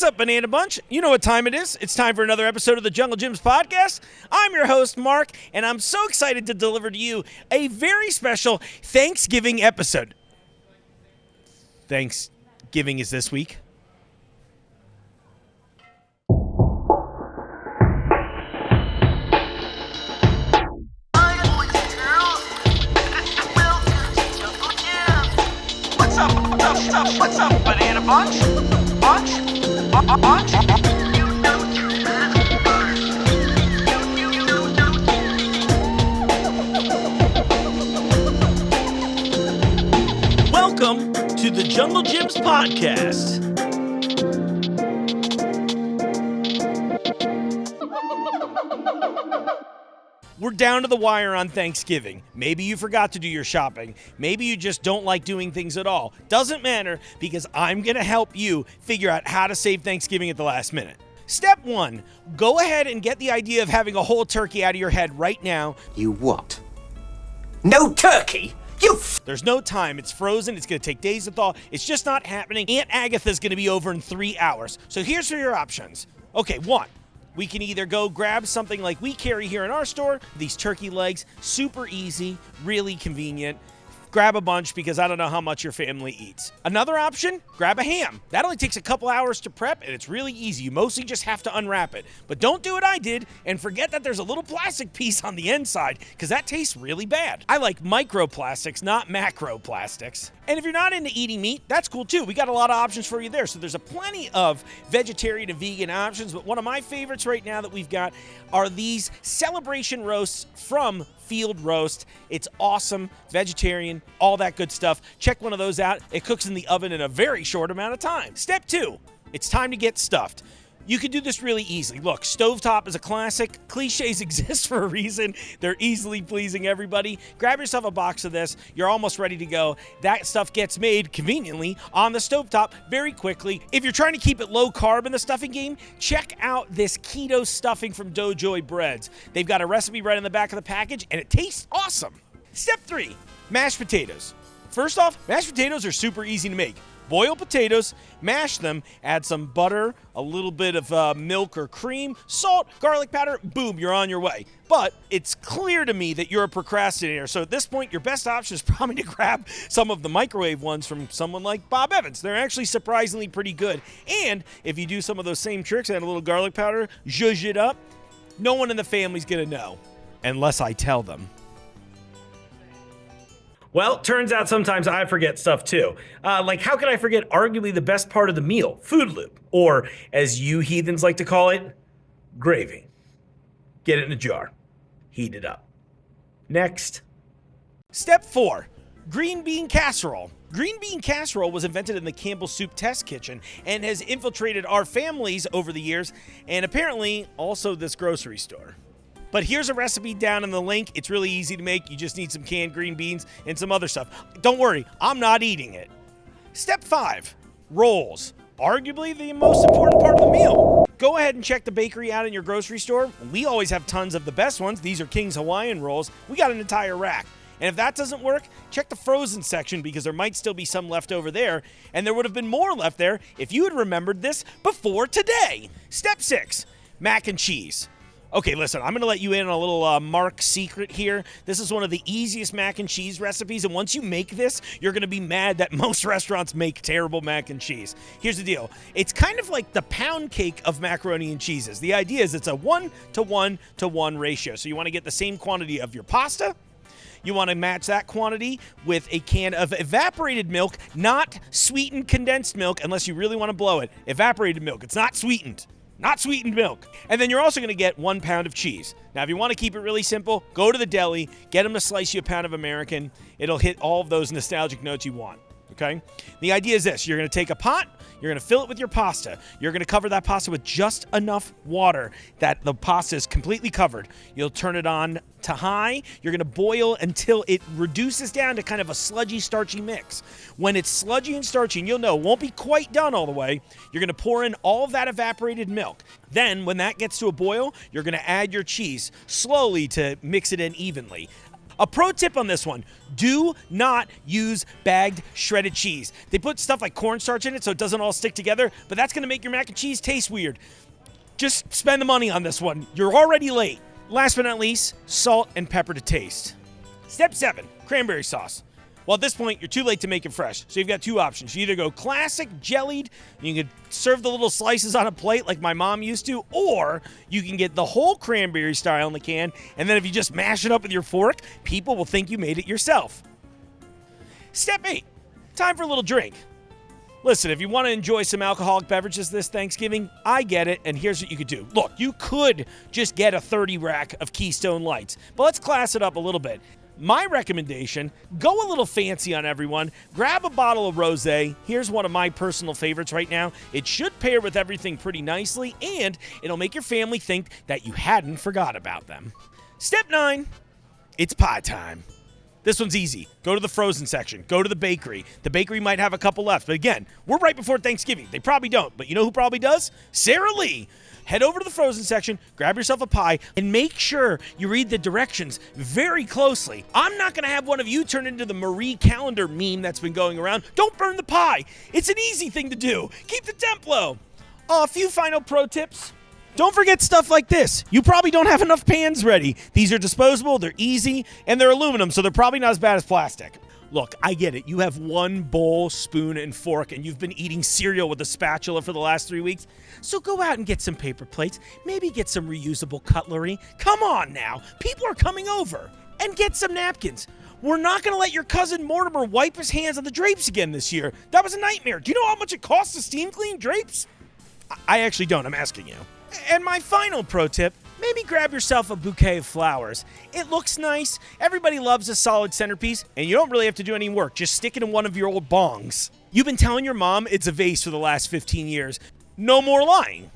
What's up, Banana Bunch? You know what time it is. It's time for another episode of the Jungle Gyms podcast. I'm your host, Mark, and I'm so excited to deliver to you a very special Thanksgiving episode. Thanksgiving is this week. What's up, Banana Bunch? Bunch? Welcome to the Jungle Gyms podcast. We're down to the wire on Thanksgiving. Maybe you forgot to do your shopping. Maybe you just don't like doing things at all. Doesn't matter, because I'm going to help you figure out how to save Thanksgiving at the last minute. Step 1, go ahead and get the idea of having a whole turkey out of your head right now. You what? No turkey? There's no time. It's frozen. It's going to take days to thaw. It's just not happening. Aunt Agatha's going to be over in 3 hours. So here's your options. Okay, 1. We can either go grab something like we carry here in our store, these turkey legs, super easy, really convenient. Grab a bunch because I don't know how much your family eats. Another option, grab a ham. That only takes a couple hours to prep and it's really easy. You mostly just have to unwrap it. But don't do what I did and forget that there's a little plastic piece on the inside because that tastes really bad. I like microplastics, not macroplastics. And if you're not into eating meat, that's cool too. We got a lot of options for you there. So there's plenty of vegetarian and vegan options. But one of my favorites right now that we've got are these celebration roasts from Field Roast. It's awesome, vegetarian, all that good stuff. Check one of those out. It cooks in the oven in a very short amount of time. Step 2, it's time to get stuffed. You can do this really easily. Look, stovetop is a classic. Cliches exist for a reason. They're easily pleasing everybody. Grab yourself a box of this. You're almost ready to go. That stuff gets made conveniently on the stovetop very quickly. If you're trying to keep it low carb in the stuffing game, check out this keto stuffing from DohJoy breads. They've got a recipe right in the back of the package, and it tastes awesome. Step 3, mashed potatoes. First off, mashed potatoes are super easy to make. Boil potatoes, mash them, add some butter, a little bit of milk or cream, salt, garlic powder, boom, you're on your way. But it's clear to me that you're a procrastinator, so at this point, your best option is probably to grab some of the microwave ones from someone like Bob Evans. They're actually surprisingly pretty good. And if you do some of those same tricks, add a little garlic powder, zhuzh it up, no one in the family's gonna know, unless I tell them. Well, turns out sometimes I forget stuff too. Like, how could I forget arguably the best part of the meal, food loop, or as you heathens like to call it, gravy. Get it in a jar, heat it up. Next. Step 4, green bean casserole. Green bean casserole was invented in the Campbell Soup Test Kitchen and has infiltrated our families over the years, and apparently also this grocery store. But here's a recipe down in the link. It's really easy to make. You just need some canned green beans and some other stuff. Don't worry, I'm not eating it. Step 5, rolls. Arguably the most important part of the meal. Go ahead and check the bakery out in your grocery store. We always have tons of the best ones. These are King's Hawaiian rolls. We got an entire rack. And if that doesn't work, check the frozen section because there might still be some left over there. And there would have been more left there if you had remembered this before today. Step 6, mac and cheese. Okay, listen, I'm going to let you in on a little Mark secret here. This is one of the easiest mac and cheese recipes, and once you make this, you're going to be mad that most restaurants make terrible mac and cheese. Here's the deal. It's kind of like the pound cake of macaroni and cheeses. The idea is it's a 1-to-1-to-1 ratio, so you want to get the same quantity of your pasta. You want to match that quantity with a can of evaporated milk, not sweetened condensed milk, unless you really want to blow it. Evaporated milk. It's not sweetened. Not sweetened milk. And then you're also going to get 1 pound of cheese. Now, if you want to keep it really simple, go to the deli, get them to slice you a pound of American. It'll hit all of those nostalgic notes you want, okay? The idea is this. You're going to take a pot. You're going to fill it with your pasta. You're going to cover that pasta with just enough water that the pasta is completely covered. You'll turn it on to high. You're going to boil until it reduces down to kind of a sludgy, starchy mix. When it's sludgy and starchy, and you'll know it won't be quite done all the way, you're going to pour in all of that evaporated milk. Then, when that gets to a boil, you're going to add your cheese slowly to mix it in evenly. A pro tip on this one, do not use bagged shredded cheese. They put stuff like cornstarch in it so it doesn't all stick together, but that's gonna make your mac and cheese taste weird. Just spend the money on this one. You're already late. Last but not least, salt and pepper to taste. Step 7, cranberry sauce. Well, at this point, you're too late to make it fresh. So you've got 2 options. You either go classic jellied, and you can serve the little slices on a plate like my mom used to, or you can get the whole cranberry style in the can, and then if you just mash it up with your fork, people will think you made it yourself. Step 8, time for a little drink. Listen, if you want to enjoy some alcoholic beverages this Thanksgiving, I get it, and here's what you could do. Look, you could just get a 30 rack of Keystone Lights, but let's class it up a little bit. My recommendation, go a little fancy on everyone. Grab a bottle of rosé. Here's one of my personal favorites right now. It should pair with everything pretty nicely, and it'll make your family think that you hadn't forgot about them. Step 9, it's pie time. This one's easy. Go to the frozen section. Go to the bakery. The bakery might have a couple left, but again, we're right before Thanksgiving. They probably don't, but you know who probably does? Sara Lee. Head over to the frozen section, grab yourself a pie, and make sure you read the directions very closely. I'm not going to have one of you turn into the Marie Callender meme that's been going around. Don't burn the pie. It's an easy thing to do. Keep the temp low. A few final pro tips. Don't forget stuff like this. You probably don't have enough pans ready. These are disposable, they're easy, and they're aluminum, so they're probably not as bad as plastic. Look, I get it. You have one bowl, spoon, and fork, and you've been eating cereal with a spatula for the last 3 weeks. So go out and get some paper plates. Maybe get some reusable cutlery. Come on now. People are coming over. And get some napkins. We're not going to let your cousin Mortimer wipe his hands on the drapes again this year. That was a nightmare. Do you know how much it costs to steam clean drapes? I actually don't. I'm asking you. And my final pro tip, maybe grab yourself a bouquet of flowers. It looks nice, everybody loves a solid centerpiece, and you don't really have to do any work. Just stick it in one of your old bongs. You've been telling your mom it's a vase for the last 15 years. No more lying.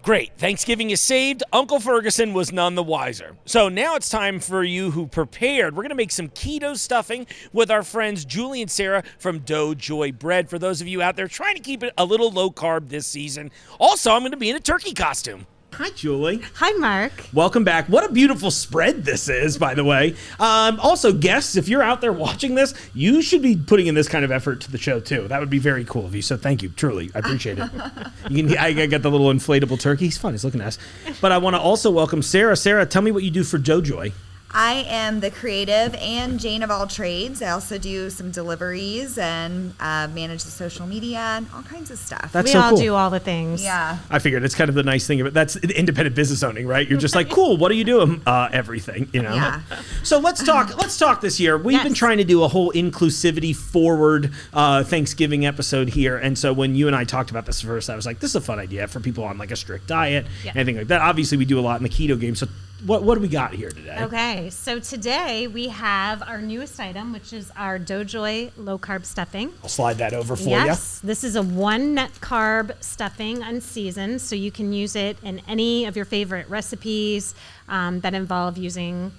Great, Thanksgiving is saved. Uncle Ferguson was none the wiser. So now it's time for you who prepared. We're going to make some keto stuffing with our friends Julie and Sarah from DohJoy Bread. For those of you out there trying to keep it a little low carb this season. Also, I'm going to be in a turkey costume. Hi, Julie. Hi, Mark. Welcome back. What a beautiful spread this is, by the way. Also, guests, if you're out there watching this, you should be putting in this kind of effort to the show, too. That would be very cool of you, so thank you, truly. I appreciate it. I got the little inflatable turkey. He's fun. He's looking nice. But I want to also welcome Sarah. Sarah, tell me what you do for DohJoy. I am the creative and Jane of all trades. I also do some deliveries and manage the social media and all kinds of stuff. We all do all the things. Yeah. I figured it's kind of the nice thing of it. That's independent business owning, right? You're just like, cool, what do you do? Everything, you know? Yeah. So let's talk this year. We've been trying to do a whole inclusivity forward Thanksgiving episode here. And so when you and I talked about this first, I was like, this is a fun idea for people on like a strict diet, anything like that. Obviously, we do a lot in the keto game. So what do we got here today? Okay, so today we have our newest item, which is our DohJoy low carb stuffing. I'll slide that over for you. Yes, this is a 1 net carb stuffing unseasoned, so you can use it in any of your favorite recipes that involve using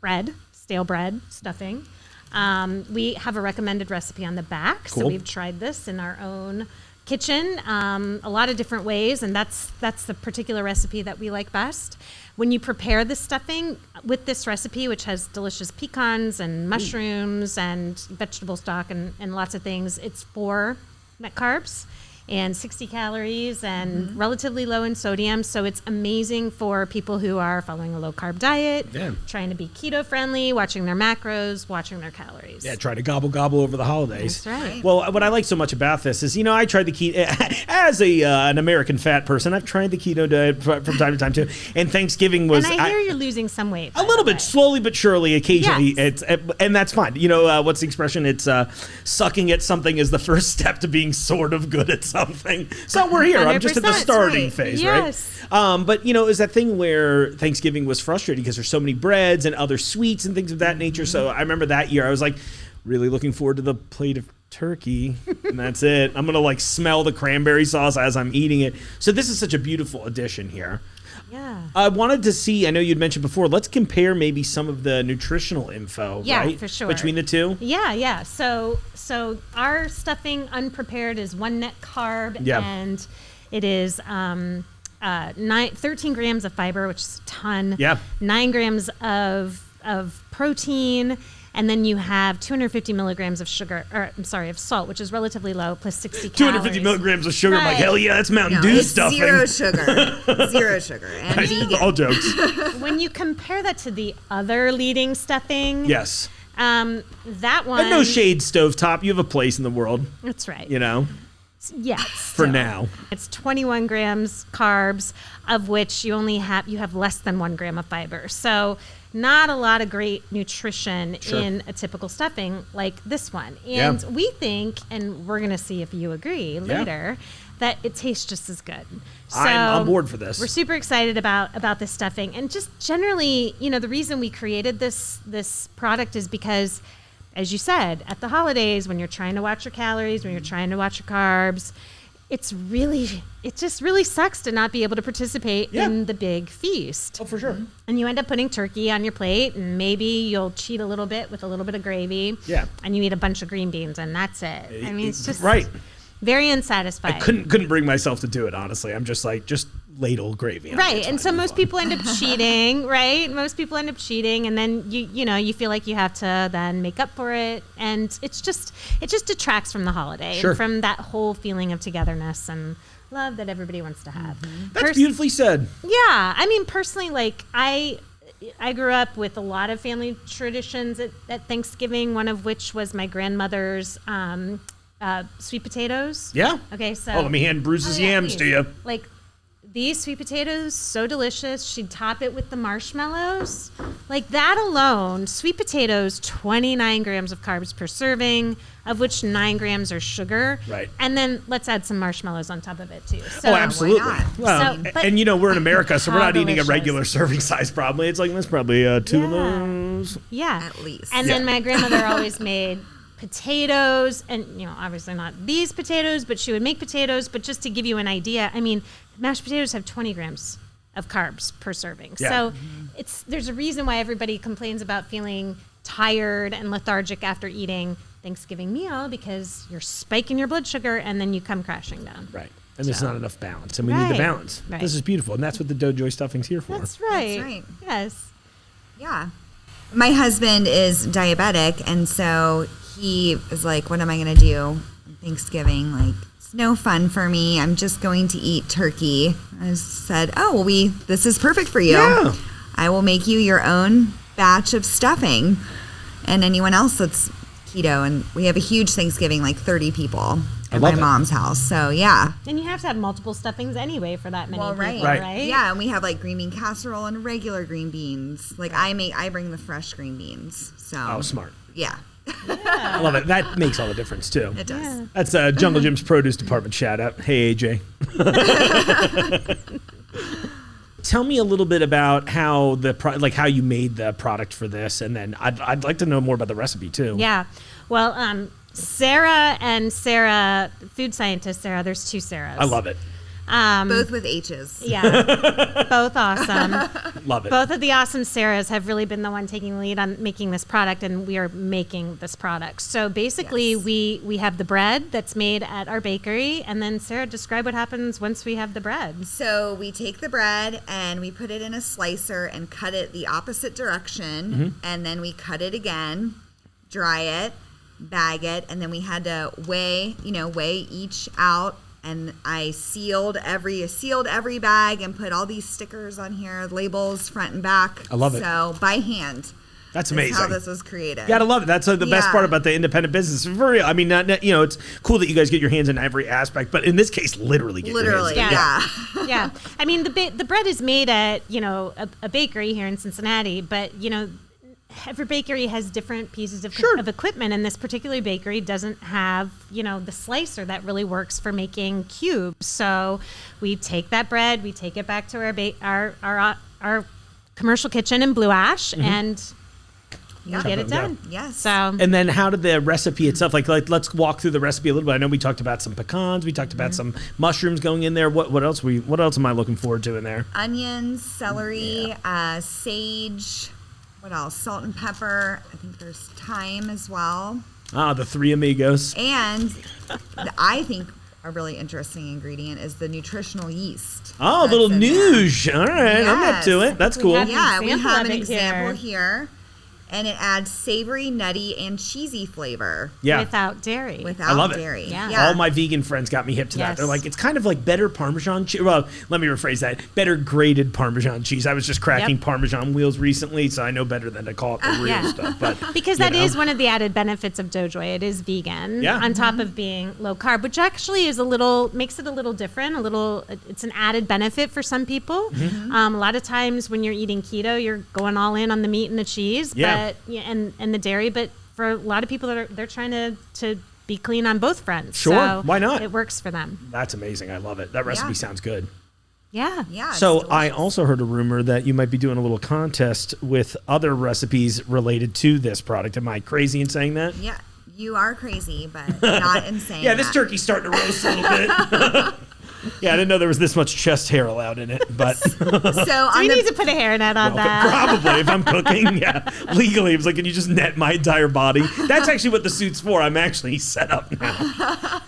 bread, stale bread stuffing. We have a recommended recipe on the back, so we've tried this in our own kitchen a lot of different ways, and that's the particular recipe that we like best. When you prepare the stuffing with this recipe, which has delicious pecans and mushrooms and vegetable stock and lots of things, it's 4 net carbs and 60 calories and relatively low in sodium. So it's amazing for people who are following a low carb diet, trying to be keto friendly, watching their macros, watching their calories. Yeah, try to gobble over the holidays. That's right. Well, what I like so much about this is, I tried the keto as an American fat person. I've tried the keto diet from time to time too. And Thanksgiving was. And I hear you're losing some weight. A little bit, slowly but surely. Occasionally, Yes. and that's fine. What's the expression? It's sucking at something is the first step to being sort of good at something. So we're here. I'm just at the 100%. starting phase, Yes. right? But is that thing where Thanksgiving was frustrating because there's so many breads and other sweets and things of that nature. So I remember that year I was like really looking forward to the plate of turkey, and that's it. I'm gonna smell the cranberry sauce as I'm eating it. So this is such a beautiful addition here. Yeah. I wanted to see, I know you'd mentioned before, let's compare maybe some of the nutritional info, right? For sure. Between the two? Yeah. So our stuffing unprepared is 1 net carb, and it is 13 grams of fiber, which is a ton. 9 grams of of protein. And then you have 250 milligrams of of salt, which is relatively low, plus 60 calories. 250 milligrams of sugar. I'm like, Right. hell yeah, that's Mountain No, Dew it's stuffing. zero sugar. Zero sugar. And vegan. All jokes. When you compare that to the other leading stuffing, Yes. that one. And no shade, stovetop. You have a place in the world, That's right. you know, Yes. for now. It's 21 grams carbs, of which you have less than 1 gram of fiber. So not a lot of great nutrition Sure. in a typical stuffing like this one. Yeah. And we think, and we're going to see if you agree later, that it tastes just as good. So I'm on board for this. We're super excited about this stuffing. And just generally, the reason we created this product is because, as you said, at the holidays, when you're trying to watch your calories, when you're trying to watch your carbs, it just really sucks to not be able to participate in the big feast. Oh, for sure. And you end up putting turkey on your plate, and maybe you'll cheat a little bit with a little bit of gravy. Yeah. And you eat a bunch of green beans, and that's it. I mean, it's just right. very unsatisfying. Couldn't bring myself to do it, honestly. I'm just like, just ladle gravy. on Right, it. and so most people end up cheating, right? Most people end up cheating, and then you feel like you have to then make up for it, and it just detracts from the holiday, Sure. and from that whole feeling of togetherness and love that everybody wants to have. That's beautifully said. Yeah, I mean, personally, like I grew up with a lot of family traditions at Thanksgiving. One of which was my grandmother's sweet potatoes. Yeah. Okay, so Oh, let me hand Bruce's yeah, yams to please. you. Like these sweet potatoes, so delicious. She'd top it with the marshmallows. Like that alone, sweet potatoes, 29 grams of carbs per serving, of which 9 grams are sugar. Right. And then let's add some marshmallows on top of it too. So, Oh, absolutely. Why not? Well, So, but- and we're in America, so we're How not eating delicious. a regular serving size. Probably it's like that's probably 2 of Yeah. those. Yeah. At least. And then Yeah. my grandmother always made potatoes, and obviously not these potatoes, but she would make potatoes. But just to give you an idea, I mean, mashed potatoes have 20 grams of carbs per serving. Yeah. So there's a reason why everybody complains about feeling tired and lethargic after eating Thanksgiving meal, because you're spiking your blood sugar and then you come crashing down. Right. And there's not enough balance, and we need the Right. balance. Right. This is beautiful, and that's what the DohJoy stuffing's here for. That's right. That's right. Yes. Yeah. My husband is diabetic, and so he is like, what am I going to do on Thanksgiving? Like, it's no fun for me. I'm just going to eat turkey. I said, oh, well, this is perfect for you. Yeah. I will make you your own batch of stuffing, and anyone else that's keto. And we have a huge Thanksgiving, like 30 people at my love it. mom's house. So, yeah. And you have to have multiple stuffings anyway for that many Well, people, right. right? Yeah, and we have like green bean casserole and regular green beans. Like I bring the fresh green beans. So Oh, smart. yeah, I love it. That makes all the difference too. it does. Yeah. That's Jungle Jim's produce department shout out. Hey AJ. Tell me a little bit about how how you made the product for this, and then I'd like to know more about the recipe too. Yeah. Well, Sarah, food scientist Sarah, there's 2 Sarahs. I love it. Both with H's. Yeah. Both awesome. Love it. Both of the awesome Sarahs have really been the one taking the lead on making this product, and we are making this product. So basically, Yes. we have the bread that's made at our bakery, and then Sarah, describe what happens once we have the bread. So we take the bread and we put it in a slicer and cut it the opposite direction, Mm-hmm. and then we cut it again, dry it, bag it, and then we had to weigh each out. And I sealed every bag and put all these stickers on here, labels front and back. I love it. So by hand. That's is amazing. how this was created. You gotta love it. That's the best Yeah. part about the independent business. For real. I mean, it's cool that you guys get your hands in every aspect, but in this case, literally get Literally, your hands in it. yeah. Yeah. I mean, the bread is made at, a bakery here in Cincinnati, but, every bakery has different pieces of equipment, and this particular bakery doesn't have, the slicer that really works for making cubes. So we take that bread, we take it back to our commercial kitchen in Blue Ash, and we get it done. Yes. So And then how did the recipe itself, like let's walk through the recipe a little bit. I know we talked about some pecans, we talked about some mushrooms going in there. What else am I looking forward to in there? Onions, celery, sage. What else? Salt and pepper. I think there's thyme as well. Ah, the 3 amigos. And I think a really interesting ingredient is the nutritional yeast. Oh, a that's little in there. nouge. All right, I'm up to Yes. it. That's We cool. have- Yeah, we Example have of an it example here. here. And it adds savory, nutty, and cheesy flavor Yeah. Without dairy. without I love it. dairy. Yeah. All my vegan friends got me hip to that. Yes. They're like, it's kind of like better Parmesan cheese. Well, let me rephrase that. Better grated Parmesan cheese. I was just cracking Yep. Parmesan wheels recently, so I know better than to call it the real Yeah. stuff. But Because that is one of the added benefits of DohJoy. It is vegan, Yeah. on top of being low carb, which actually is makes it a little different. It's an added benefit for some people. A lot of times when you're eating keto, you're going all in on the meat and the cheese, Yeah. and the dairy. But for a lot of people they're trying to be clean on both fronts. Sure, So why not? It works for them. that's amazing. I love it. That recipe Yeah. sounds good. Yeah. Yeah. it's So I delicious. also heard a rumor that you might be doing a little contest with other recipes related to this product. Am I crazy in saying that? Yeah, you are crazy, but not insane. Yeah, this turkey's starting to roast a little bit. Yeah, I didn't know there was this much chest hair allowed in it, but So Do on we the need to put a hairnet on that? probably if I'm cooking, yeah. Legally, it was like, can you just net my entire body? That's actually what the suit's for. I'm actually set up now.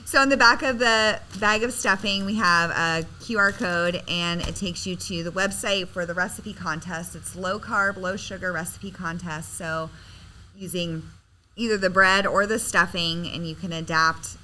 So on the back of the bag of stuffing, we have a QR code, and it takes you to the website for the recipe contest. It's low carb, low sugar recipe contest. So using either the bread or the stuffing, and you can adapt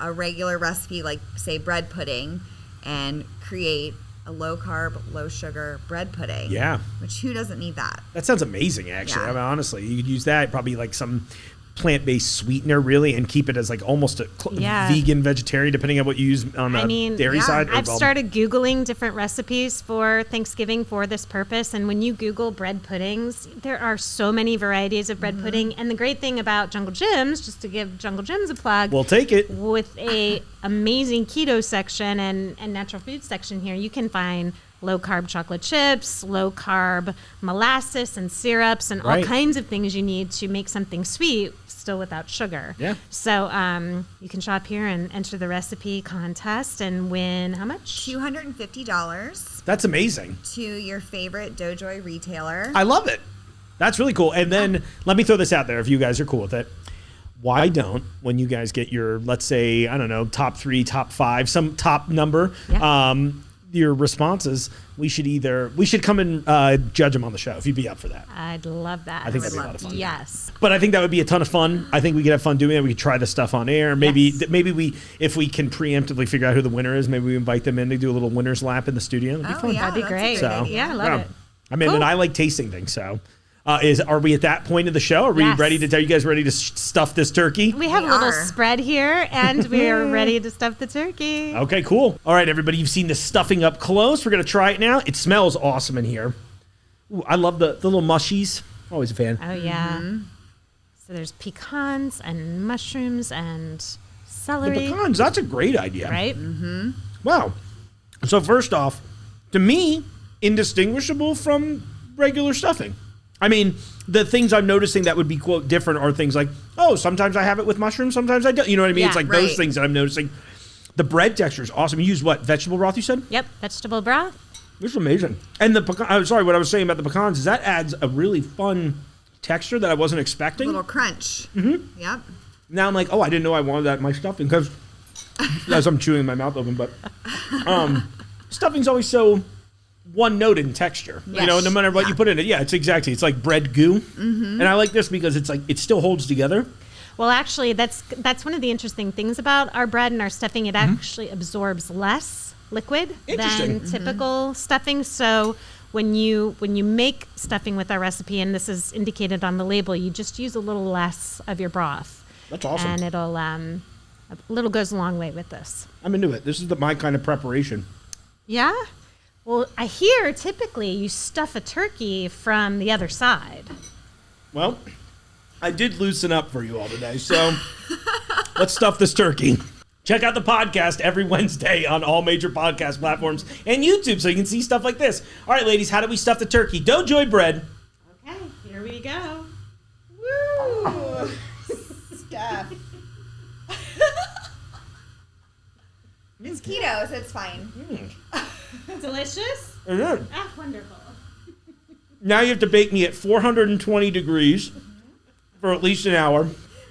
a regular recipe, like say bread pudding, and create a low carb, low sugar bread pudding. Yeah. Which who doesn't need that? That sounds amazing, actually. Yeah. I mean, honestly, you could use that, probably like some plant-based sweetener, really, and keep it as like almost a Yeah. vegan, vegetarian, depending on what you use on the dairy yeah. side. I've started Googling different recipes for Thanksgiving for this purpose. And when you Google bread puddings, there are so many varieties of bread pudding. And the great thing about Jungle Jim's, just to give Jungle Jim's a plug, We'll take it. with a amazing keto section and natural food section here, you can find low carb chocolate chips, low carb molasses and syrups, and Right. all kinds of things you need to make something sweet still without sugar. Yeah. So you can shop here and enter the recipe contest and win how much? $250 That's amazing. to your favorite DohJoy retailer. I love it. That's really cool. And then let me throw this out there if you guys are cool with it. Why don't, when you guys get your, let's say, I don't know, top 3, top 5, some top number, Yeah. your responses, we should come and judge them on the show if you'd be up for that. I'd love that. I think would that'd be a love lot of fun. Yes. But I think that would be a ton of fun. I think we could have fun doing it. We could try the stuff on air. Maybe Yes. maybe if we can preemptively figure out who the winner is, maybe we invite them in to do a little winner's lap in the studio. It'd be Oh, fun. yeah. That'd be that's a great. great idea. Yeah, I love it. I mean, Cool. and I like tasting things. So, are we at that point of the show? Are we Yes. ready to? Are you guys ready to stuff this turkey? We have We a little are. spread here, and we are ready to stuff the turkey. Okay, cool. All right, everybody, you've seen the stuffing up close. We're gonna try it now. It smells awesome in here. Ooh, I love the little mushies. Always a fan. Oh, yeah. So there's pecans and mushrooms and The celery. pecans. That's a great idea. Right? Wow. So first off, to me, indistinguishable from regular stuffing. I mean, the things I'm noticing that would be, quote, different are things like, oh, sometimes I have it with mushrooms, sometimes I don't. You know what I mean? Yeah, It's like those right. things that I'm noticing. The bread texture is awesome. You use what? Vegetable broth, you said? Yep. Vegetable broth. This is amazing. And the pecan, I'm sorry, what I was saying about the pecans is that adds a really fun texture that I wasn't expecting. Little crunch. Mm-hmm. Yep. Now I'm like, oh, I didn't know I wanted that in my stuffing because as I'm chewing my mouth open, but stuffing's always so one note in texture. You know, Yes. no matter what you put in it. Yeah, it's like bread goo. And I like this because it's like it still holds together. Well, actually, that's one of the interesting things about our bread and our stuffing. It actually absorbs less liquid Interesting. than typical stuffing. So when you make stuffing with our recipe, and this is indicated on the label, you just use a little less of your broth. That's awesome. And it'll a little goes a long way with this. I'm into it. This is my kind of preparation. Yeah. Well, I hear typically you stuff a turkey from the other side. Well, I did loosen up for you all today, so let's stuff this turkey. Check out the podcast every Wednesday on all major podcast platforms and YouTube so you can see stuff like this. All right, ladies, how do we stuff the turkey? DohJoy bread. Okay, here we go. Woo! Stuff. It's keto, so it's fine. Delicious? It is. Ah, wonderful. Now you have to bake me at 420 degrees for at least an hour.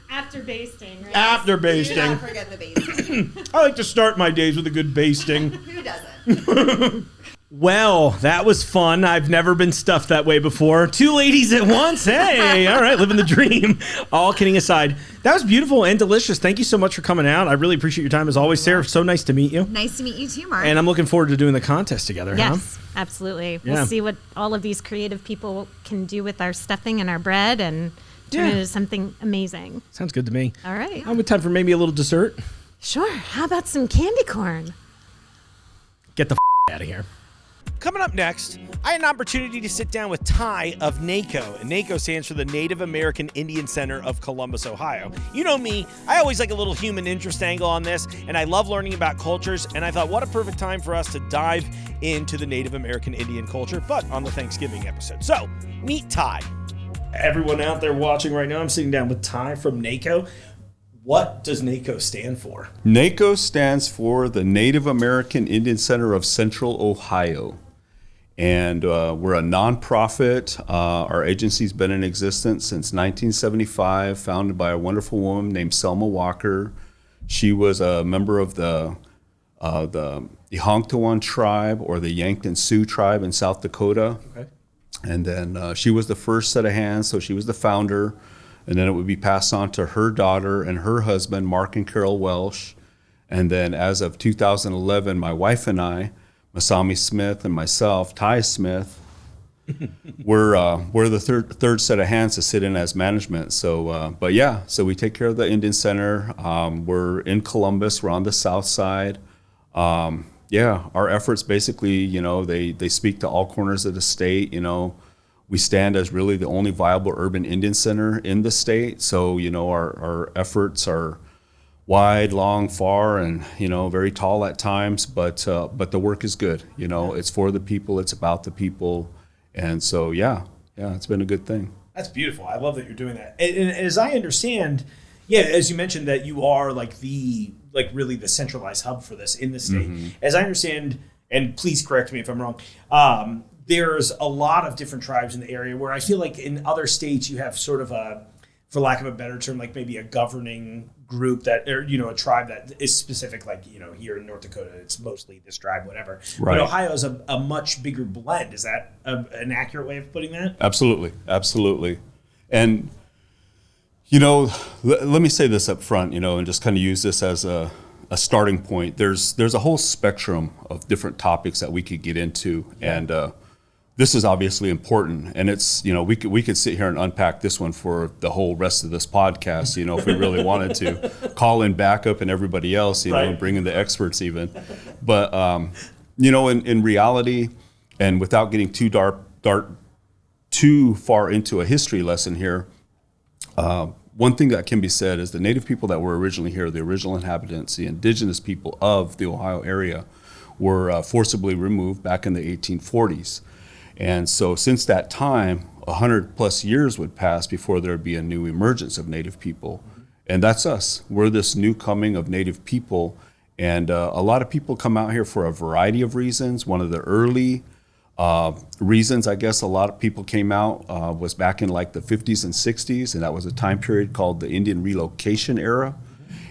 After basting, right? After Do basting. not forget the basting. I like to start my days with a good basting. Who doesn't? Well, that was fun. I've never been stuffed that way before. 2 ladies at once. Hey, all right, living the dream. All kidding aside, that was beautiful and delicious. Thank you so much for coming out. I really appreciate your time as always, Sarah. So nice to meet you. Nice to meet you too, Mark. And I'm looking forward to doing the contest together. Yes, absolutely. Yeah. We'll see what all of these creative people can do with our stuffing and our bread and turn it into something amazing. Sounds good to me. All right. With time for maybe a little dessert. Sure. How about some candy corn? Get the out of here. Coming up next, I had an opportunity to sit down with Ty of NAICCO, and NAICCO stands for the Native American Indian Center of Columbus, Ohio. You know me, I always like a little human interest angle on this, and I love learning about cultures, and I thought what a perfect time for us to dive into the Native American Indian culture, but on the Thanksgiving episode. So, meet Ty. Everyone out there watching right now, I'm sitting down with Ty from NAICCO. What does NAICCO stand for? NAICCO stands for the Native American Indian Center of Central Ohio. And we're a nonprofit. Our agency's been in existence since 1975, founded by a wonderful woman named Selma Walker. She was a member of the Ihontawan tribe, or the Yankton Sioux tribe in South Dakota. Okay. And then she was the first set of hands, so she was the founder. And then it would be passed on to her daughter and her husband, Mark and Carol Welsh. And then as of 2011, my wife and I, Masami Smith, and myself, Ty Smith, we're the third set of hands to sit in as management. So, so we take care of the Indian Center. We're in Columbus. We're on the south side. Our efforts basically, they speak to all corners of the state. We stand as really the only viable urban Indian center in the state. So, our efforts are wide, long, far, and, very tall at times, but the work is good. It's for the people, it's about the people. And so, it's been a good thing. That's beautiful. I love that you're doing that. And as I understand, as you mentioned that you are really the centralized hub for this in the state. Mm-hmm. As I understand, and please correct me if I'm wrong, there's a lot of different tribes in the area where I feel like in other states you have sort of for lack of a better term, like maybe a governing group that, or, a tribe that is specific, like, here in North Dakota, it's mostly this tribe, whatever. Right. But Ohio is a much bigger blend. Is that an accurate way of putting that? Absolutely. Absolutely. And, let me say this up front, and just kind of use this as a starting point. There's a whole spectrum of different topics that we could get into. Yeah. And, this is obviously important, and it's, we could sit here and unpack this one for the whole rest of this podcast, if we really wanted to, call in backup and everybody else, right. And bring in the experts even. But, in reality, and without getting too far into a history lesson here, one thing that can be said is the Native people that were originally here, the original inhabitants, the indigenous people of the Ohio area, were forcibly removed back in the 1840s. And so since that time, 100 plus years would pass before there would be a new emergence of Native people. And that's us. We're this new coming of Native people. And a lot of people come out here for a variety of reasons. One of the early reasons, I guess, a lot of people came out was back in like the 50s and 60s. And that was a time period called the Indian Relocation Era.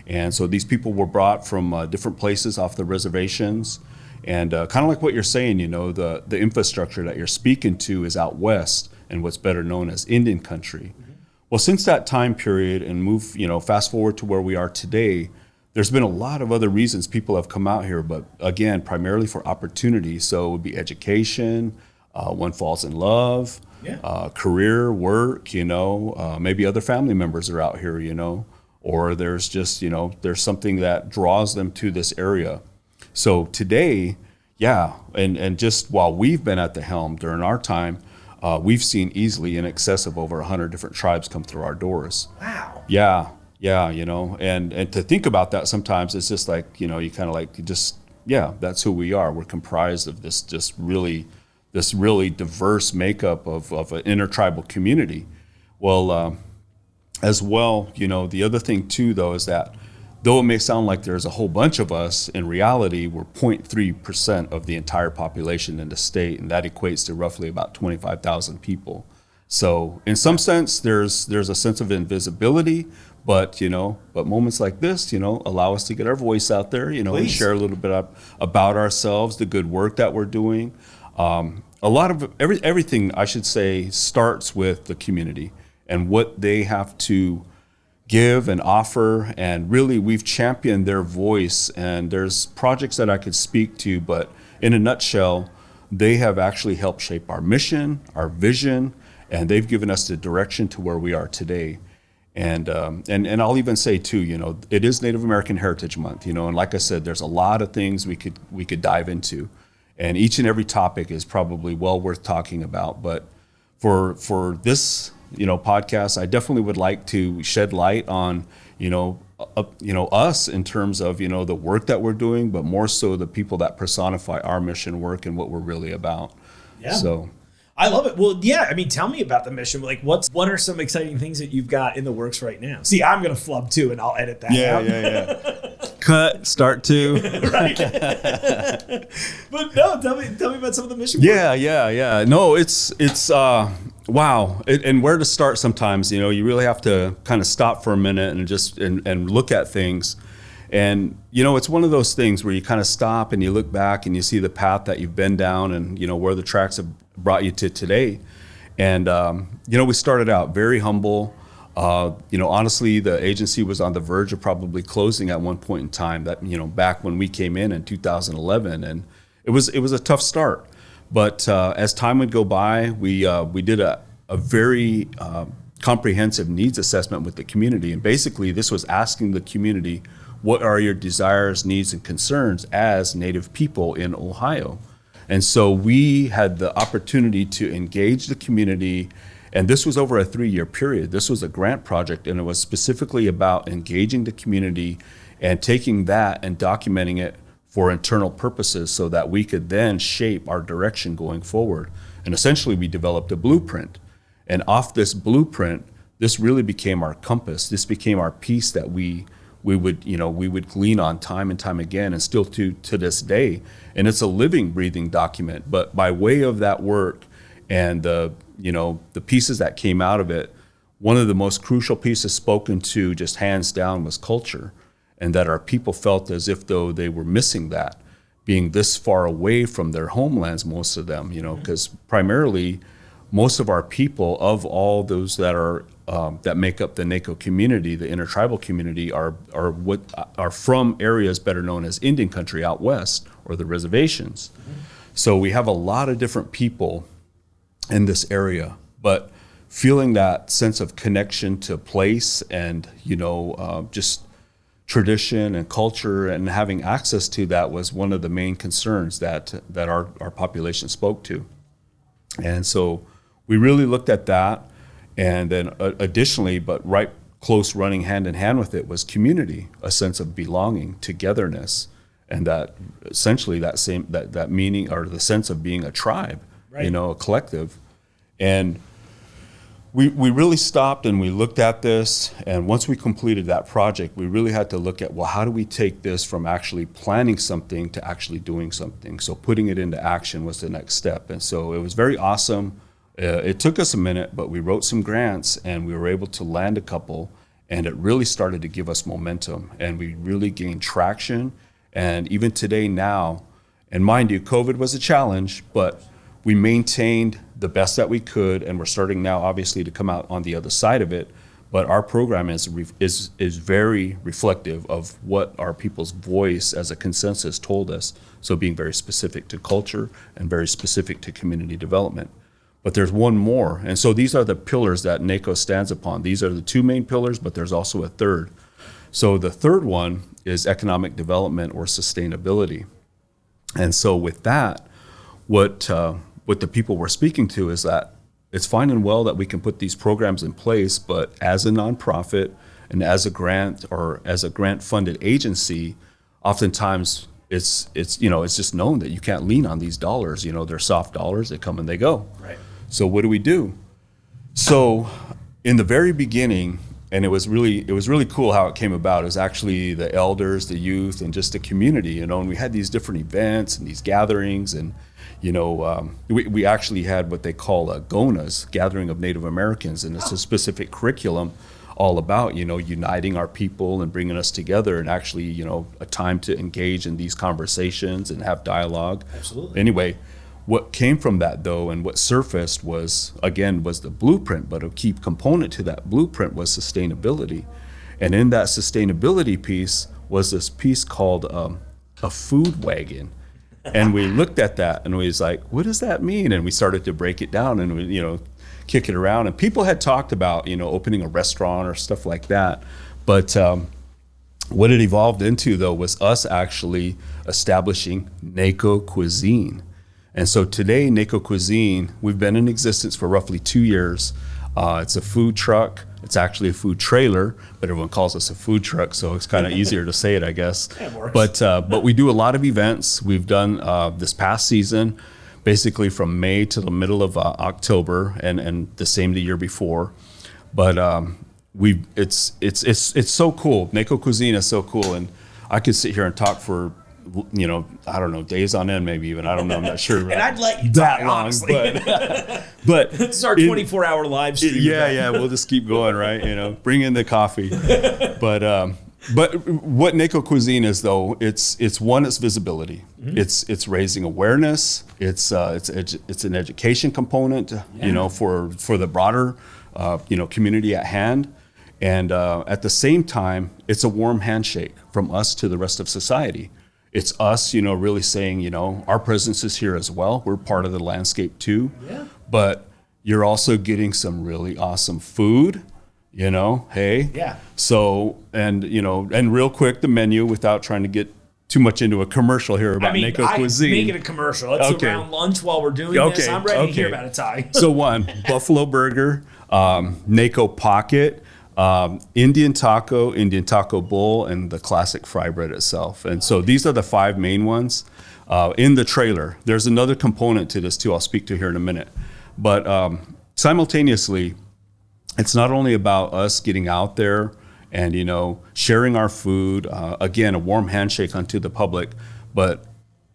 And so these people were brought from different places off the reservations. And kind of like what you're saying, the infrastructure that you're speaking to is out west and what's better known as Indian country. Mm-hmm. Well, since that time period and fast forward to where we are today, there's been a lot of other reasons people have come out here, but again, primarily for opportunity. So it would be education, one falls in love, career, work, maybe other family members are out here, or there's just, there's something that draws them to this area. So today, and just while we've been at the helm during our time, we've seen easily in excess of over 100 different tribes come through our doors. Wow. Yeah, and to think about that sometimes it's just like, you kind of like, that's who we are. We're comprised of this really diverse makeup of an intertribal community. Well, as well, the other thing too, though, is that though it may sound like there's a whole bunch of us, in reality, we're 0.3% of the entire population in the state, and that equates to roughly about 25,000 people. So in some sense, there's a sense of invisibility, But, but moments like this, allow us to get our voice out there, and Please. share a little bit about ourselves, the good work that we're doing. A lot of everything, I should say, starts with the community and what they have to give and offer. And really, we've championed their voice. And there's projects that I could speak to, but in a nutshell, they have actually helped shape our mission, our vision, and they've given us the direction to where we are today. And I'll even say too, it is Native American Heritage Month, and like I said, there's a lot of things we could dive into, and each and every topic is probably well worth talking about. But for this, podcast, I definitely would like to shed light on, us in terms of, the work that we're doing, but more so the people that personify our mission work and what we're really about. Yeah. So. I love it. Well, yeah. I mean, tell me about the mission. Like, what are some exciting things that you've got in the works right now? See, I'm gonna flub too, and I'll edit that out. Yeah. Cut. Start to. Right. But no, tell me about some of the mission. Yeah. No, it's wow. And where to start sometimes, you really have to kind of stop for a minute and just and look at things. And, it's one of those things where you kind of stop and you look back and you see the path that you've been down and, where the tracks have brought you to today. And, we started out very humble. Honestly, the agency was on the verge of probably closing at one point in time that, back when we came in 2011. And it was a tough start. But as time would go by, we did a very comprehensive needs assessment with the community. And basically, this was asking the community, what are your desires, needs, and concerns as Native people in Ohio? And so we had the opportunity to engage the community, and this was over a 3-year period. This was a grant project, and it was specifically about engaging the community and taking that and documenting it for internal purposes so that we could then shape our direction going forward. And essentially, we developed a blueprint. And off this blueprint, this really became our compass. This became our piece that we would glean on time and time again, and still to this day. And it's a living, breathing document. But by way of that work and the pieces that came out of it, one of the most crucial pieces spoken to just hands down was culture, and that our people felt as if though they were missing that, being this far away from their homelands, most of them, because primarily most of our people, of all those that are that make up the NAICCO community, the intertribal community, are from areas better known as Indian country out west, or the reservations. Mm-hmm. So we have a lot of different people in this area, but feeling that sense of connection to place and just tradition and culture, and having access to that was one of the main concerns that our population spoke to. And so we really looked at that. And then additionally, but right close running hand in hand with it, was community, a sense of belonging, togetherness, and that essentially that meaning, or the sense of being a tribe, right. A collective. And we really stopped and we looked at this, and once we completed that project, we really had to look at, well, how do we take this from actually planning something to actually doing something? So putting it into action was the next step. And so it was very awesome. It took us a minute, but we wrote some grants and we were able to land a couple, and it really started to give us momentum, and we really gained traction. And even today now, and mind you, COVID was a challenge, but we maintained the best that we could, and we're starting now obviously to come out on the other side of it. But our program is very reflective of what our people's voice as a consensus told us. So being very specific to culture and very specific to community development. But there's one more. And so these are the pillars that NAICCO stands upon. These are the two main pillars, but there's also a third. So the third one is economic development or sustainability. And so with that, what the people we're speaking to is that it's fine and well that we can put these programs in place, but as a nonprofit and as a grant or as a grant funded agency, oftentimes it's just known that you can't lean on these dollars. They're soft dollars, they come and they go. Right. So what do we do? So in the very beginning, and it was really cool how it came about. It was actually the elders, the youth, and just the community, and we had these different events and these gatherings, and we actually had what they call GONAs, Gathering of Native Americans, and it's a specific curriculum all about, uniting our people and bringing us together, and actually, a time to engage in these conversations and have dialogue. Absolutely. Anyway, what came from that, though, and what surfaced was the blueprint, but a key component to that blueprint was sustainability. And in that sustainability piece was this piece called a food wagon. And we looked at that and we was like, what does that mean? And we started to break it down and we, kick it around. And people had talked about, opening a restaurant or stuff like that. But what it evolved into, though, was us actually establishing NAICCO Cuisine. And so today, NAICCO Cuisine, we've been in existence for roughly 2 years. It's a food truck. It's actually a food trailer, but everyone calls us a food truck, so it's kind of easier to say it, I guess. It works. But we do a lot of events. We've done this past season, basically from May to the middle of October, and the same the year before. But it's so cool. NAICCO Cuisine is so cool, and I could sit here and talk for I don't know, days on end, maybe even. I don't know. I'm not sure. And I'd let you that talk, long, honestly. but This is our 24-hour live stream. Yeah, we'll just keep going, right? Bring in the coffee. But what NAICCO Cuisine is, though, it's visibility. Mm-hmm. It's raising awareness. It's an education component, for the broader community at hand. And at the same time, it's a warm handshake from us to the rest of society. It's us, really saying, our presence is here as well. We're part of the landscape too. Yeah. But you're also getting some really awesome food, hey. Yeah. So, and real quick, the menu, without trying to get too much into a commercial here about NAICCO Cuisine. Make it a commercial. It's around lunch while we're doing this. I'm ready to hear about it, Ty. So one, buffalo burger, NAICCO pocket, Indian taco bowl, and the classic fry bread itself. And so these are the 5 main ones in the trailer. There's another component to this too, I'll speak to here in a minute. But simultaneously, it's not only about us getting out there and, sharing our food, again, a warm handshake unto the public, but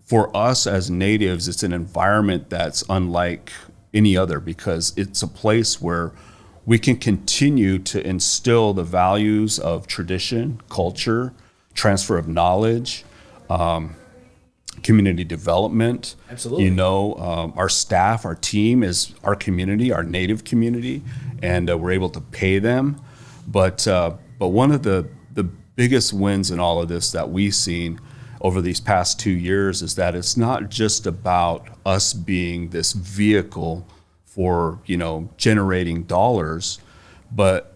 for us as natives, it's an environment that's unlike any other, because it's a place where we can continue to instill the values of tradition, culture, transfer of knowledge, community development. Absolutely. Our staff, our team is our community, our native community, and we're able to pay them. But one of the biggest wins in all of this that we've seen over these past 2 years is that it's not just about us being this vehicle for generating dollars, but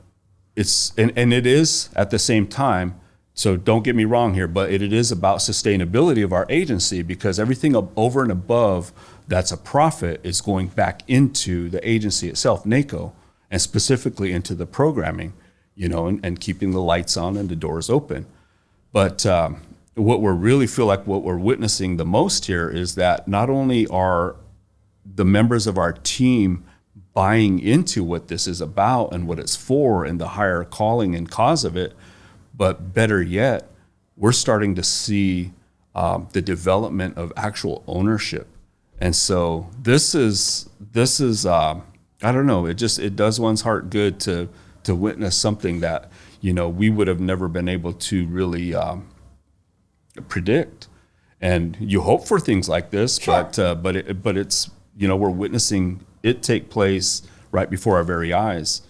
it's and it is at the same time. So don't get me wrong here, but it is about sustainability of our agency, because everything over and above that's a profit is going back into the agency itself, NAICCO, and specifically into the programming, and keeping the lights on and the doors open. But what we're witnessing the most here is that not only are the members of our team buying into what this is about and what it's for and the higher calling and cause of it, but better yet, we're starting to see the development of actual ownership. And so this is I don't know, it does one's heart good to witness something that we would have never been able to really predict. And you hope for things like this, sure. but it's we're witnessing it take place right before our very eyes.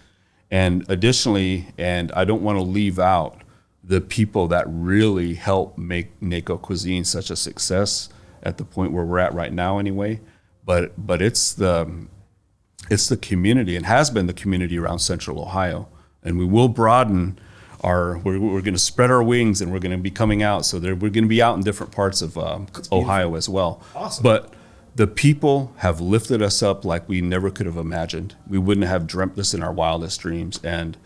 And additionally, and I don't want to leave out the people that really help make NAICCO Cuisine such a success at the point where we're at right now anyway, but it's the community, and has been the community around Central Ohio. And we will broaden we're going to spread our wings, and we're going to be coming out. So we're going to be out in different parts of Ohio as well. Awesome. But the people have lifted us up like we never could have imagined. We wouldn't have dreamt this in our wildest dreams. And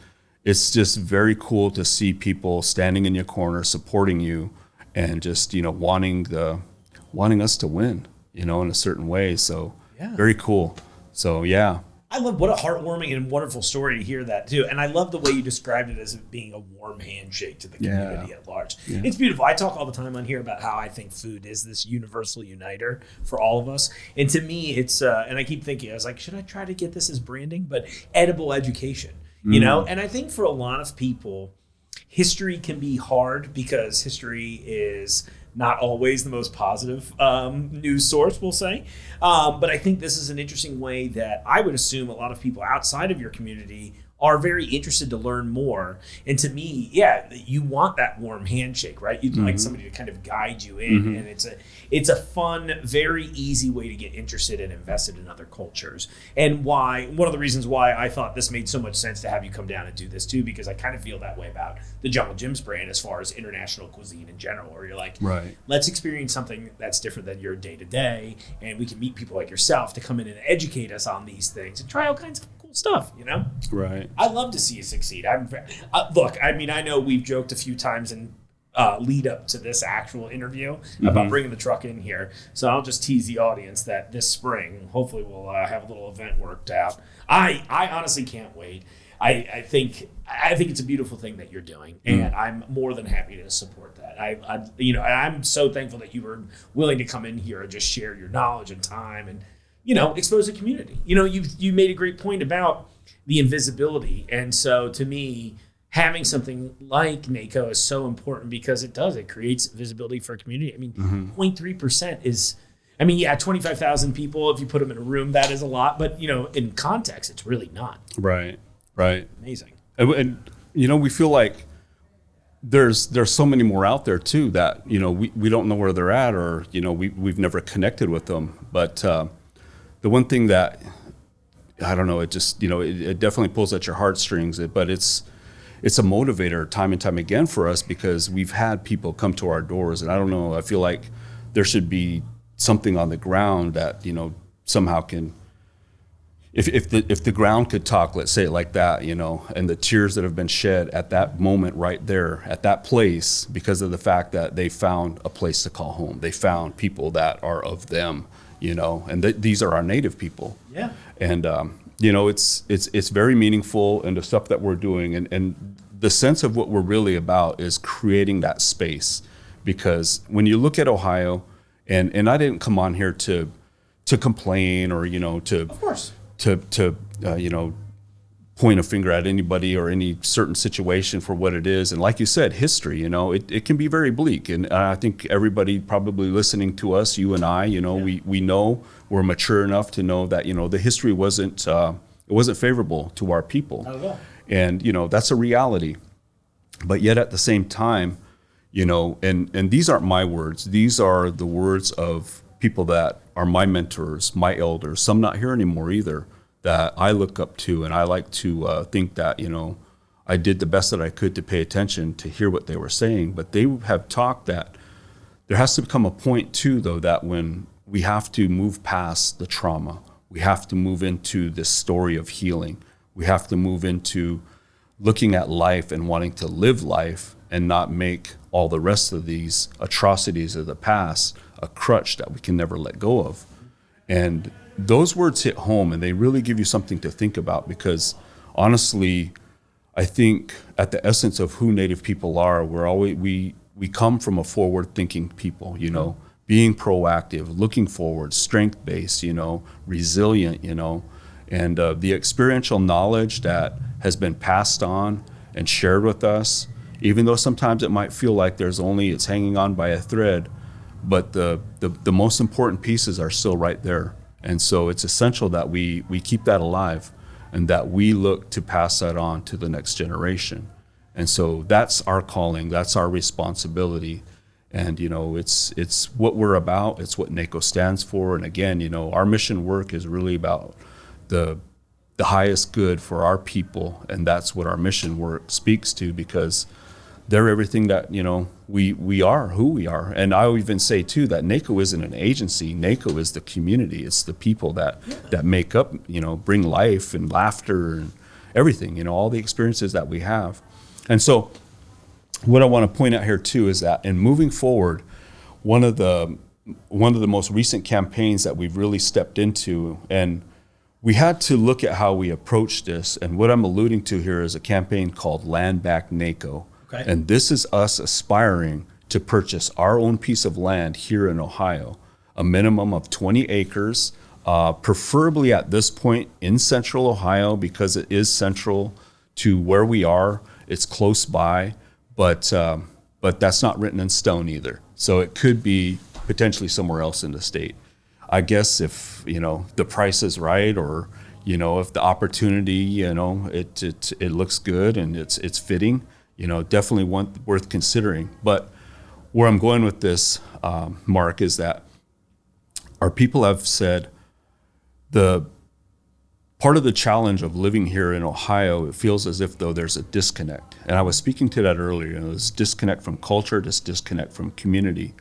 it's just very cool to see people standing in your corner, supporting you, and just, wanting us to win, in a certain way. So yeah. Very cool. So yeah. I love, what a heartwarming and wonderful story to hear that too. And I love the way you described it as being a warm handshake to the community at large. Yeah. It's beautiful. I talk all the time on here about how I think food is this universal uniter for all of us. And to me, it's, and I keep thinking, I was like, should I try to get this as branding? But edible education. you know? And I think for a lot of people, history can be hard because history is not always the most positive news source, we'll say. But I think this is an interesting way that I would assume a lot of people outside of your community are very interested to learn more. And to me, yeah, you want that warm handshake, right? You'd like somebody to kind of guide you in. And it's a fun, very easy way to get interested and invested in other cultures. And one of the reasons why I thought this made so much sense to have you come down and do this too, because I kind of feel that way about the Jungle Jim's brand as far as international cuisine in general, where you're like, Right. let's experience something that's different than your day to day. And we can meet people like yourself to come in and educate us on these things and try all kinds of cool stuff, you know? Right. I love to see you succeed. Look, I mean, I know we've joked a few times in lead up to this actual interview about bringing the truck in here. So I'll just tease the audience that this spring, hopefully we'll have a little event worked out. I honestly can't wait. I think it's a beautiful thing that you're doing, and I'm more than happy to support that. I'm so thankful that you were willing to come in here and just share your knowledge and time and, expose the community. You made a great point about the invisibility. And so to me, having something like NAICCO is so important because it creates visibility for a community. I mean, 0.3% is, 25,000 people, if you put them in a room, that is a lot. But, in context, it's really not. Right. Amazing. And we feel like there's so many more out there too that, we don't know where they're at, or, we've never connected with them. But the one thing that, I don't know, it just, it definitely pulls at your heartstrings, but it's a motivator time and time again for us, because we've had people come to our doors, and I don't know, I feel like there should be something on the ground that, somehow can, if the ground could talk, let's say it like that, and the tears that have been shed at that moment right there at that place, because of the fact that they found a place to call home. They found people that are of them, and these are our native people. Yeah. And, it's very meaningful, and the stuff that we're doing, and the sense of what we're really about is creating that space. Because when you look at Ohio, and I didn't come on here to complain or, Of course. to point a finger at anybody or any certain situation for what it is. And like you said, history, it can be very bleak. And I think everybody probably listening to us, you and I, we know, we're mature enough to know that, the history wasn't favorable to our people. Not at all. And, that's a reality. But yet at the same time, and these aren't my words, these are the words of people that are my mentors, my elders, some not here anymore either, that I look up to, and I like to think that, I did the best that I could to pay attention to hear what they were saying. But they have talked that there has to become a point too, though, that when we have to move past the trauma, we have to move into this story of healing. We have to move into looking at life and wanting to live life and not make all the rest of these atrocities of the past a crutch that we can never let go of. And those words hit home, and they really give you something to think about, because honestly, I think at the essence of who Native people are, we come from a forward-thinking people, being proactive, looking forward, strength-based, resilient, and the experiential knowledge that has been passed on and shared with us, even though sometimes it might feel like it's hanging on by a thread, but the most important pieces are still right there. And so it's essential that we keep that alive, and that we look to pass that on to the next generation. And so that's our calling, that's our responsibility. And, it's what we're about, it's what NAICCO stands for. And again, our mission work is really about the highest good for our people. And that's what our mission work speaks to, because they're everything that, we are, who we are. And I would even say too, that NAICCO isn't an agency. NAICCO is the community. It's the people that make up, bring life and laughter and everything, all the experiences that we have. And so what I want to point out here too is that in moving forward, one of the most recent campaigns that we've really stepped into, and we had to look at how we approach this. And what I'm alluding to here is a campaign called Land Back NAICCO. Okay. And this is us aspiring to purchase our own piece of land here in Ohio, a minimum of 20 acres, preferably at this point in central Ohio, because it is central to where we are. It's close by, but that's not written in stone either. So it could be potentially somewhere else in the state. I guess if, the price is right, or, if the opportunity, it looks good and it's fitting, definitely worth considering. But where I'm going with this, Mark, is that our people have said the part of the challenge of living here in Ohio, it feels as if though there's a disconnect. And I was speaking to that earlier, this disconnect from culture, this disconnect from community.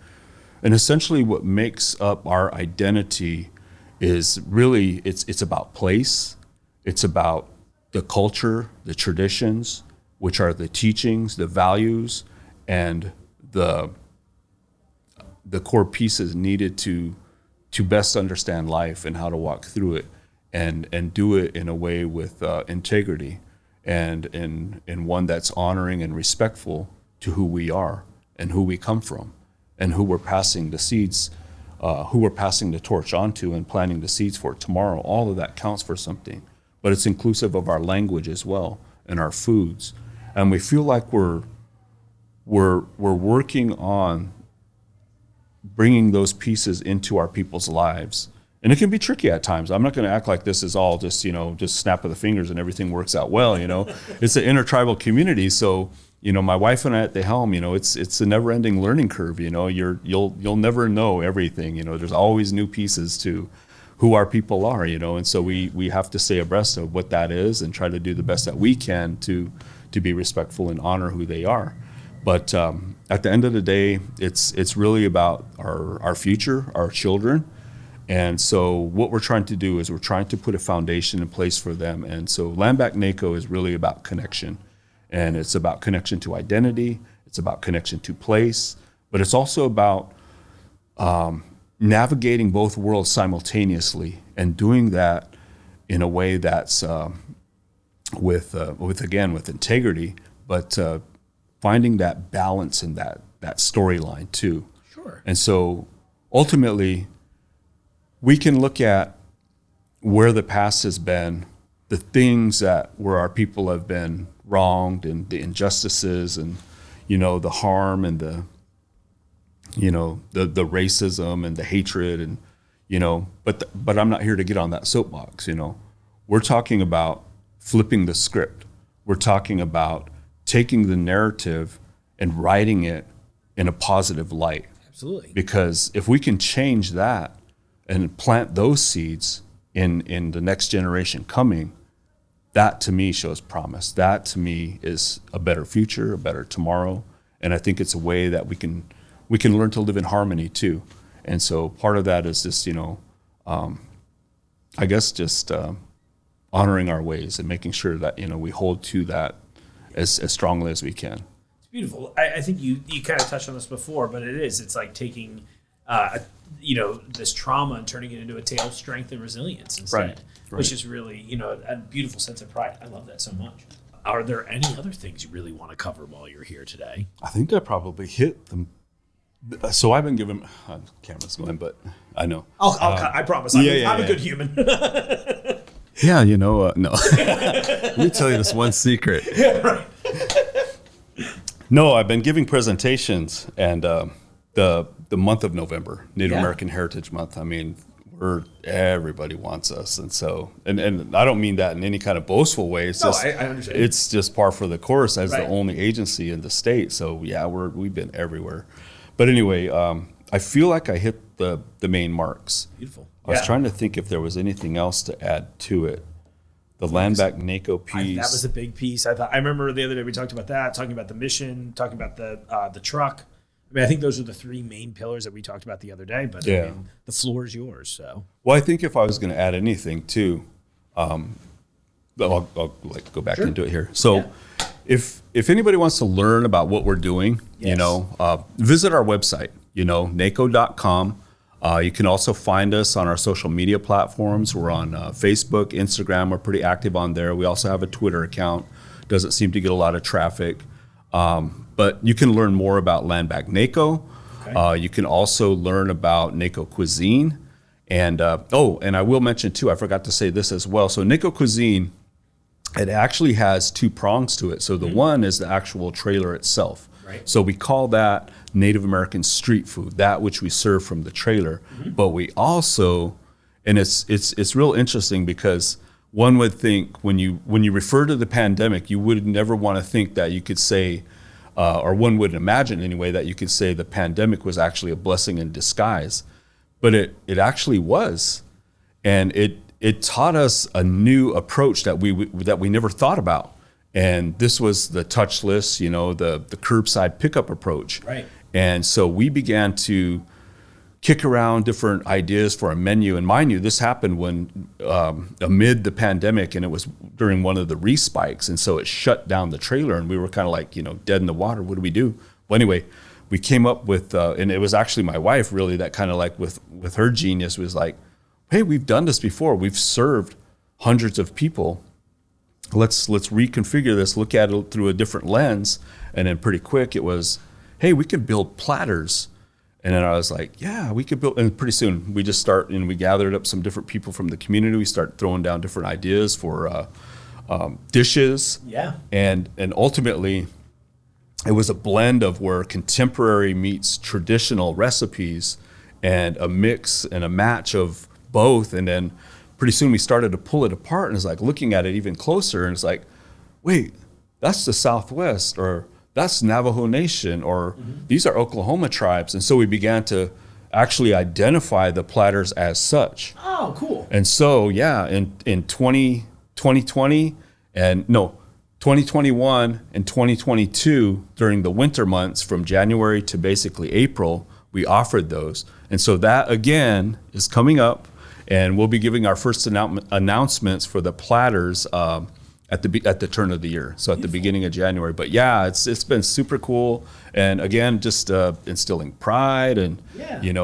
And essentially what makes up our identity is really, it's about place, it's about the culture, the traditions, which are the teachings, the values, and the core pieces needed to best understand life and how to walk through it, and do it in a way with integrity, and in one that's honoring and respectful to who we are and who we come from, and who we're passing the seeds, who we're passing the torch onto and planting the seeds for tomorrow. All of that counts for something, but it's inclusive of our language as well and our foods. And we feel like we're working on bringing those pieces into our people's lives. And it can be tricky at times. I'm not going to act like this is all just, just snap of the fingers and everything works out well, It's an intertribal community. So, my wife and I at the helm, it's a never-ending learning curve. You'll never know everything. There's always new pieces to who our people are. And so we have to stay abreast of what that is and try to do the best that we can to be respectful and honor who they are. But at the end of the day, it's really about our future, our children. And so what we're trying to do is we're trying to put a foundation in place for them. And so Land Back NAICCO is really about connection. And it's about connection to identity. It's about connection to place. But it's also about navigating both worlds simultaneously and doing that in a way that's with integrity, but finding that balance in that storyline too. Sure. And so ultimately, we can look at where the past has been, the things where our people have been wronged, and the injustices, and the harm, and the racism and the hatred, and but I'm not here to get on that soapbox. We're talking about flipping the script. We're talking about taking the narrative and writing it in a positive light. Absolutely. Because if we can change that and plant those seeds in the next generation coming, that to me shows promise. That to me is a better future, a better tomorrow. And I think it's a way that we can learn to live in harmony too. And so part of that is just, I guess just honoring our ways and making sure that, we hold to that as strongly as we can. It's beautiful. I think you kind of touched on this before, but it's like taking, this trauma and turning it into a tale of strength and resilience instead, right. Which is really, a beautiful sense of pride. I love that so much. Are there any other things you really want to cover while you're here today? I think I probably hit them. So I've been given, camera's going, but I know. I promise. I'm a good human. Yeah, no. Let me tell you this one secret. Yeah, right. No, I've been giving presentations, and the month of November, Native American Heritage Month. I mean, everybody wants us, and so and I don't mean that in any kind of boastful way. It's just, I understand. It's just par for the course as the only agency in the state. So yeah, we've been everywhere. But anyway, I feel like I hit the main marks. Beautiful. I was trying to think if there was anything else to add to it. The Land Back NAICCO piece. That was a big piece. I remember the other day we talked about that, talking about the mission, talking about the truck. I mean, I think those are the three main pillars that we talked about the other day. But I mean, the floor is yours. So. Well, I think if I was going to add anything too, I'll go back into it here. So, if anybody wants to learn about what we're doing, visit our website. NAICCO.com. You can also find us on our social media platforms. We're on Facebook, Instagram. We're pretty active on there. We also have a Twitter account. Doesn't seem to get a lot of traffic. But you can learn more about Land Back NAICCO. Okay. You can also learn about NAICCO cuisine. And and I will mention too, I forgot to say this as well. So NAICCO cuisine it actually has two prongs to it. So the one is the actual trailer itself. Right. So we call that Native American street food, that which we serve from the trailer. But we also, and it's real interesting because one would think when you refer to the pandemic, you would never want to think that you could say, or one would imagine anyway, that you could say the pandemic was actually a blessing in disguise. But it actually was. And it taught us a new approach that we never thought about. And this was the touchless, the curbside pickup approach. Right. And so we began to kick around different ideas for a menu. And mind you, this happened when amid the pandemic, and it was during one of the respikes. And so it shut down the trailer, and we were kind of like, dead in the water. What do we do? Well, anyway, we came up with, and it was actually my wife really that kind of like with her genius was like, hey, we've done this before. We've served hundreds of people. Let's reconfigure this, look at it through a different lens. And then pretty quick it was, hey, we could build platters. And then I was like, yeah, we could build. And pretty soon we just start, and we gathered up some different people from the community. We start throwing down different ideas for dishes. Yeah. And ultimately it was a blend of where contemporary meets traditional recipes, and a mix and a match of both. And then pretty soon we started to pull it apart, and it's like looking at it even closer, and it's like, wait, that's the Southwest, or that's Navajo Nation, or these are Oklahoma tribes. And so we began to actually identify the platters as such. Oh, cool. And so, yeah, in 2021 and 2022, during the winter months from January to basically April, we offered those. And so that, again, is coming up. And we'll be giving our first announcements for the platters at the turn of the year, so at the beginning of January. But yeah, it's been super cool, and again, just instilling pride and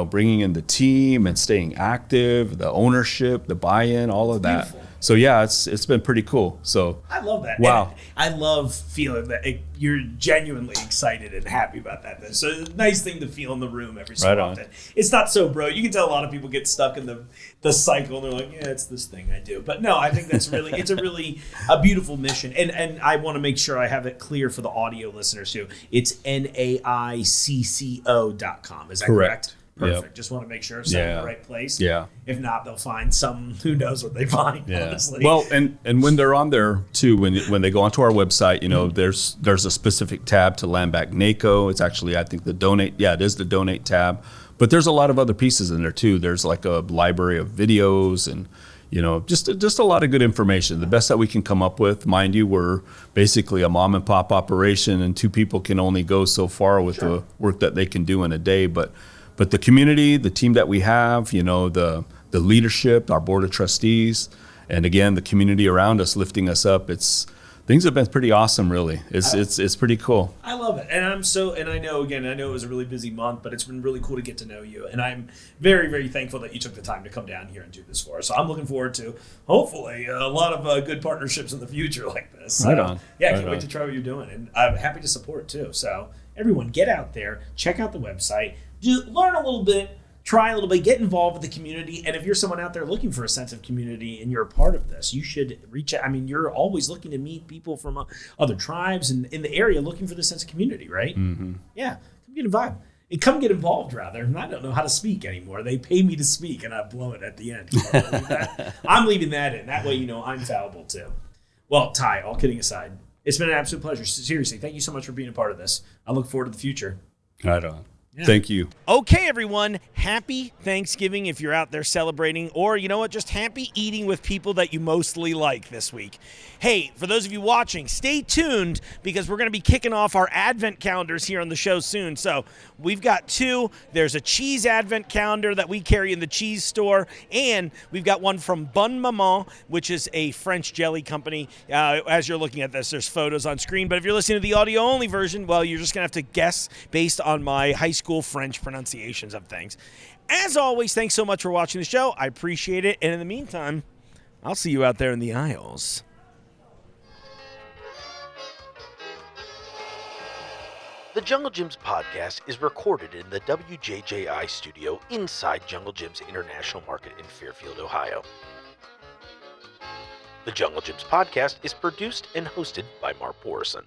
bringing in the team and staying active, the ownership, the buy-in, all of that. Beautiful. So yeah, it's been pretty cool. So I love that. Wow. And I love feeling that you're genuinely excited and happy about that. It's a nice thing to feel in the room every so often. It's not so bro. You can tell a lot of people get stuck in the cycle, and they're like, yeah, it's this thing I do. But no, I think that's really, it's a beautiful mission. And I want to make sure I have it clear for the audio listeners too. It's NAICCO.com. Is that correct? Perfect. Yep. Just want to make sure it's in the right place. Yeah. If not, they'll find some. Who knows what they find? Yeah. Honestly. Well, and when they're on there too, when they go onto our website, there's a specific tab to land back NAICCO. It's actually, I think, the donate. Yeah, it is the donate tab. But there's a lot of other pieces in there too. There's like a library of videos and just a lot of good information. The best that we can come up with. Mind you, we're basically a mom and pop operation, and two people can only go so far with the work that they can do in a day. But the community, the team that we have, the leadership, our board of trustees, and again, the community around us lifting us up, things have been pretty awesome, really. It's pretty cool. I love it. And I know it was a really busy month, but it's been really cool to get to know you. And I'm very, very thankful that you took the time to come down here and do this for us. So I'm looking forward to, hopefully, a lot of good partnerships in the future like this. So, Right on. Yeah, I can't wait to try what you're doing. And I'm happy to support too. So everyone, get out there, check out the website, learn a little bit, try a little bit, get involved with the community. And if you're someone out there looking for a sense of community and you're a part of this, you should reach out. I mean, you're always looking to meet people from other tribes and in the area looking for the sense of community, right? Mm-hmm. Yeah, come get involved. Come get involved, rather. I don't know how to speak anymore. They pay me to speak, and I blow it at the end. I'm leaving that in. That way, I'm fallible too. Well, Ty, all kidding aside, it's been an absolute pleasure. Seriously, thank you so much for being a part of this. I look forward to the future. Right on. Yeah. Thank you. Okay, everyone. Happy Thanksgiving if you're out there celebrating, or just happy eating with people that you mostly like this week. Hey, for those of you watching, stay tuned because we're going to be kicking off our Advent calendars here on the show soon. So we've got two. There's a cheese Advent calendar that we carry in the cheese store, and we've got one from Bon Maman, which is a French jelly company. As you're looking at this, there's photos on screen, but if you're listening to the audio-only version, well, you're just going to have to guess based on my high school French pronunciations of things. As always, thanks so much for watching the show. I appreciate it. And in the meantime, I'll see you out there in the aisles. The Jungle Gyms podcast is recorded in the WJJI studio inside Jungle Gyms International Market in Fairfield, Ohio. The Jungle Gyms podcast is produced and hosted by Mark Borison.